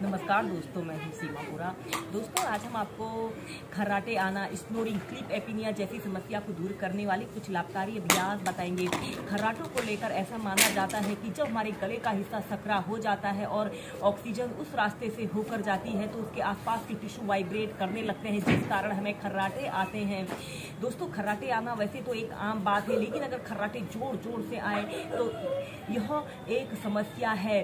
नमस्कार दोस्तों, मैं हूँ सीमापुरा। दोस्तों, आज हम आपको खर्राटे आना, स्नोरिंग, स्लीप एपनिया जैसी समस्या को दूर करने वाले कुछ लाभकारी अभ्यास बताएंगे। खर्राटों को लेकर ऐसा माना जाता है कि जब हमारे गले का हिस्सा सकरा हो जाता है और ऑक्सीजन उस रास्ते से होकर जाती है तो उसके आसपास के टिश्यू वाइब्रेट करने लगते हैं, जिस कारण हमें खर्राटे आते हैं। दोस्तों, खर्राटे आना वैसे तो एक आम बात है, लेकिन अगर खर्राटे जोर जोर से आए तो यह एक समस्या है।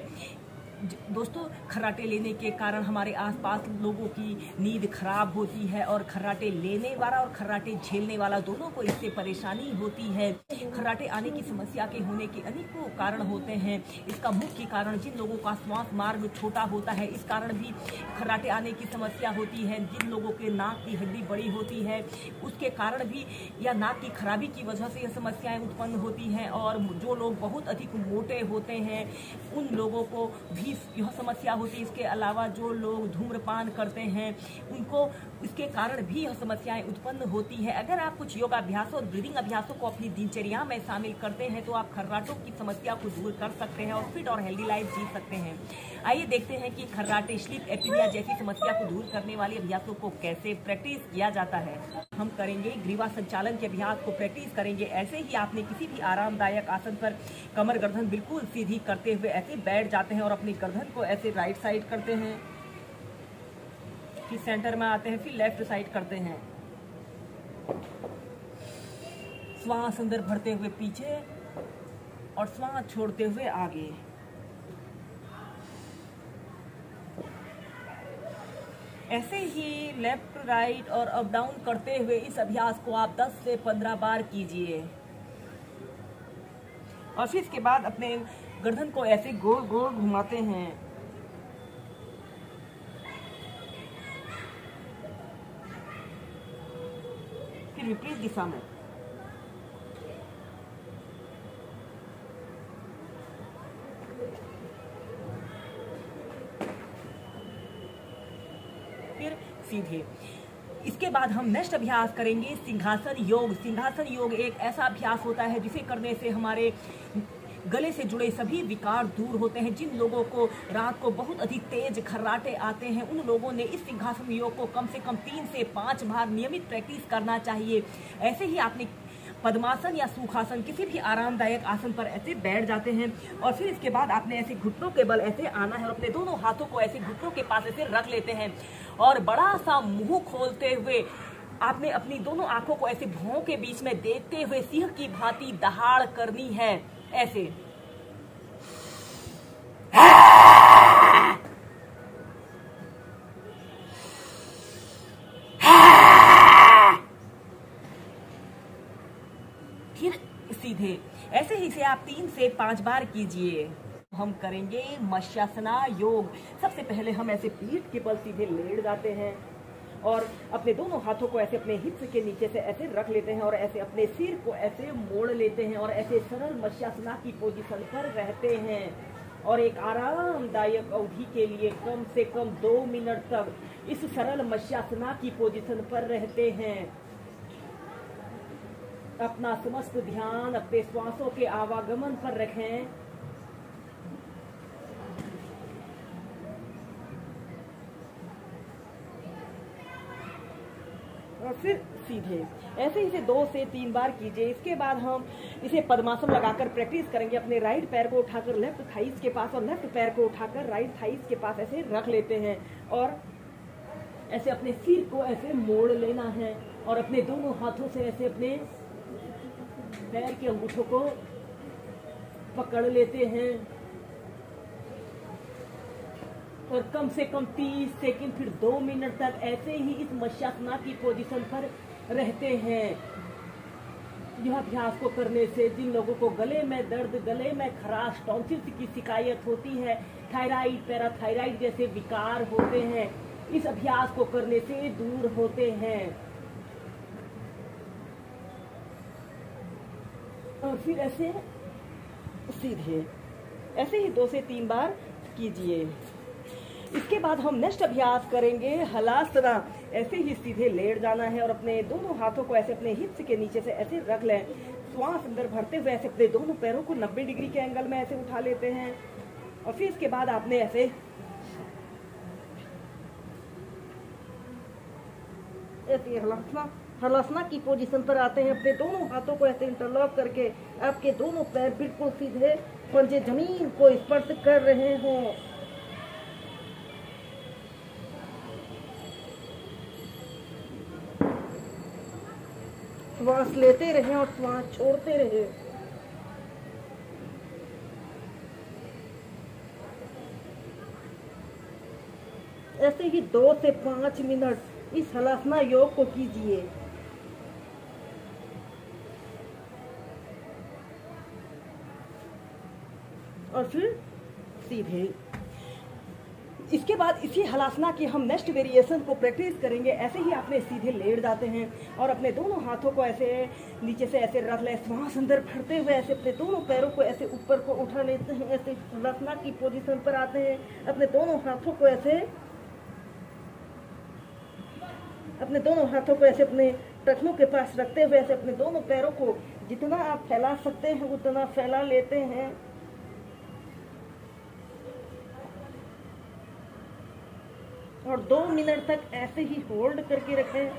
दोस्तों, खर्राटे लेने के कारण हमारे आसपास लोगों की नींद खराब होती है और खर्राटे लेने वाला और खर्राटे झेलने वाला दोनों को इससे परेशानी होती है। खर्राटे आने की समस्या के होने के अनेकों कारण होते हैं। इसका मुख्य कारण जिन लोगों का श्वास मार्ग छोटा होता है, इस कारण भी खर्राटे आने की समस्या होती है। जिन लोगों के नाक की हड्डी बड़ी होती है, उसके कारण भी या नाक की खराबी की वजह से यह समस्याएं उत्पन्न होती हैं। और जो लोग बहुत अधिक मोटे होते हैं, उन लोगों को भी यह समस्या होती है। इसके अलावा जो लोग धूम्रपान करते हैं, उनको इसके कारण भी यह समस्याएं उत्पन्न होती है। अगर आप कुछ योगाभ्यासों और ब्रीदिंग अभ्यासों को अपनी दिनचर्या में शामिल करते हैं तो आप खर्राटों की समस्या को दूर कर सकते हैं और फिट और हेल्दी लाइफ जी सकते हैं। आइए देखते हैं कि खर्राटे, स्लीप एपनिया जैसी समस्या को दूर करने वाले अभ्यासों को कैसे प्रैक्टिस किया जाता है। हम करेंगे ग्रीवा संचालन के अभ्यास को प्रैक्टिस करेंगे। ऐसे ही आपने किसी भी आरामदायक आसन पर कमर गर्दन बिल्कुल सीधी करते हुए ऐसे बैठ जाते हैं और अपनी गर्दन को ऐसे राइट साइड करते हैं, फिर सेंटर में आते हैं, फिर लेफ्ट साइड करते हैं। श्वास अंदर भरते हुए पीछे और श्वास छोड़ते हुए आगे। ऐसे ही लेफ्ट राइट और अप डाउन करते हुए इस अभ्यास को आप 10 से 15 बार कीजिए। और फिर इसके बाद अपने गर्दन को ऐसे गोल गोल घुमाते हैं। फिर विपरीत दिशा में। फिर सीधे। इसके बाद हम नेक्स्ट अभ्यास करेंगे सिंहासन योग। सिंहासन योग एक ऐसा अभ्यास होता है जिसे करने से हमारे गले से जुड़े सभी विकार दूर होते हैं। जिन लोगों को रात को बहुत अधिक तेज खर्राटे आते हैं, उन लोगों ने इस सिंहासन योग को कम से कम 3 से 5 बार नियमित प्रैक्टिस करना चाहिए। ऐसे ही आपने पद्मासन या सुखासन, किसी भी आरामदायक आसन पर ऐसे बैठ जाते हैं और फिर इसके बाद आपने ऐसे घुटनों के बल ऐसे आना है और अपने दोनों हाथों को ऐसे घुटनों के पास ऐसे रख लेते हैं और बड़ा सा मुंह खोलते हुए आपने अपनी दोनों आंखों को ऐसे भौं के बीच में देखते हुए सिंह की भांति दहाड़ करनी है। ऐसे फिर सीधे। ऐसे ही से आप 3 से 5 बार कीजिए। हम करेंगे मत्स्यासना योग। सबसे पहले हम ऐसे पीठ के बल सीधे लेट जाते हैं और अपने दोनों हाथों को ऐसे अपने हिप्स के नीचे से ऐसे रख लेते हैं और ऐसे अपने सिर को ऐसे मोड़ लेते हैं और ऐसे सरल मत्स्यासना की पोजीशन पर रहते हैं और एक आरामदायक अवधि के लिए कम से कम 2 मिनट तक इस सरल मत्स्यासना की पोजीशन पर रहते हैं। अपना समस्त ध्यान अपने श्वासों के आवागमन पर रखें। और फिर सीधे। ऐसे ही इसे 2 से 3 बार कीजिए। इसके बाद हम इसे पद्मासन लगाकर प्रैक्टिस करेंगे। अपने राइट पैर को उठाकर लेफ्ट थाइस के पास और लेफ्ट पैर को उठाकर राइट थाइस के पास ऐसे रख लेते हैं और ऐसे अपने सिर को ऐसे मोड़ लेना है और अपने दोनों हाथों से ऐसे अपने पैर के अंगूठों को पकड़ लेते हैं और कम से कम 30 सेकंड फिर 2 मिनट तक ऐसे ही इस मत्स्यासना की पोजीशन पर रहते हैं। यह अभ्यास को करने से जिन लोगों को गले में दर्द, गले में खराश, टॉन्सिल्स की शिकायत होती है, थायराइड, पैराथायराइड जैसे विकार होते हैं, इस अभ्यास को करने से दूर होते हैं। और फिर ऐसे सीधे। ऐसे ही 2 से 3 बार कीजिए। इसके बाद हम नेक्स्ट अभ्यास करेंगे हलासना। ऐसे ही सीधे लेट जाना है और अपने दोनों हाथों को ऐसे अपने हिप्स के नीचे से ऐसे रख लें। श्वास अंदर भरते हुए ऐसे अपने दोनों पैरों को 90 डिग्री के एंगल में ऐसे उठा लेते हैं और फिर इसके बाद आपने ऐसे ऐसे हलासना की पोजीशन पर आते हैं। अपने दोनों हाथों को ऐसे इंटरलॉक करके आपके दोनों पैर बिल्कुल सीधे, पंजे जमीन को स्पर्श कर रहे हों। श्वास लेते रहें और श्वास छोड़ते रहें। ऐसे ही 2 से 5 मिनट इस हलासना योग को कीजिए। और फिर सीधे। इसके बाद इसी हलासना की हम नेक्स्ट वेरिएशन को प्रैक्टिस करेंगे। ऐसे ही अपने सीधे लेट जाते हैं और अपने दोनों हाथों को ऐसे नीचे से ऐसे रख ले, श्वास अंदर भरते हुए ऐसे अपने दोनों पैरों को ऐसे ऊपर को उठा लेते हैं। ऐसे हलासना की पोजीशन पर आते हैं। अपने दोनों हाथों को ऐसे अपने टखनों के पास रखते हुए ऐसे अपने दोनों पैरों को जितना आप फैला सकते हैं उतना फैला लेते हैं। और 2 मिनट तक ऐसे ही होल्ड करके रखें।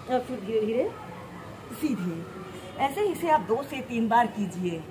और फिर धीरे धीरे सीधे। ऐसे ही इसे आप 2 से 3 बार कीजिए।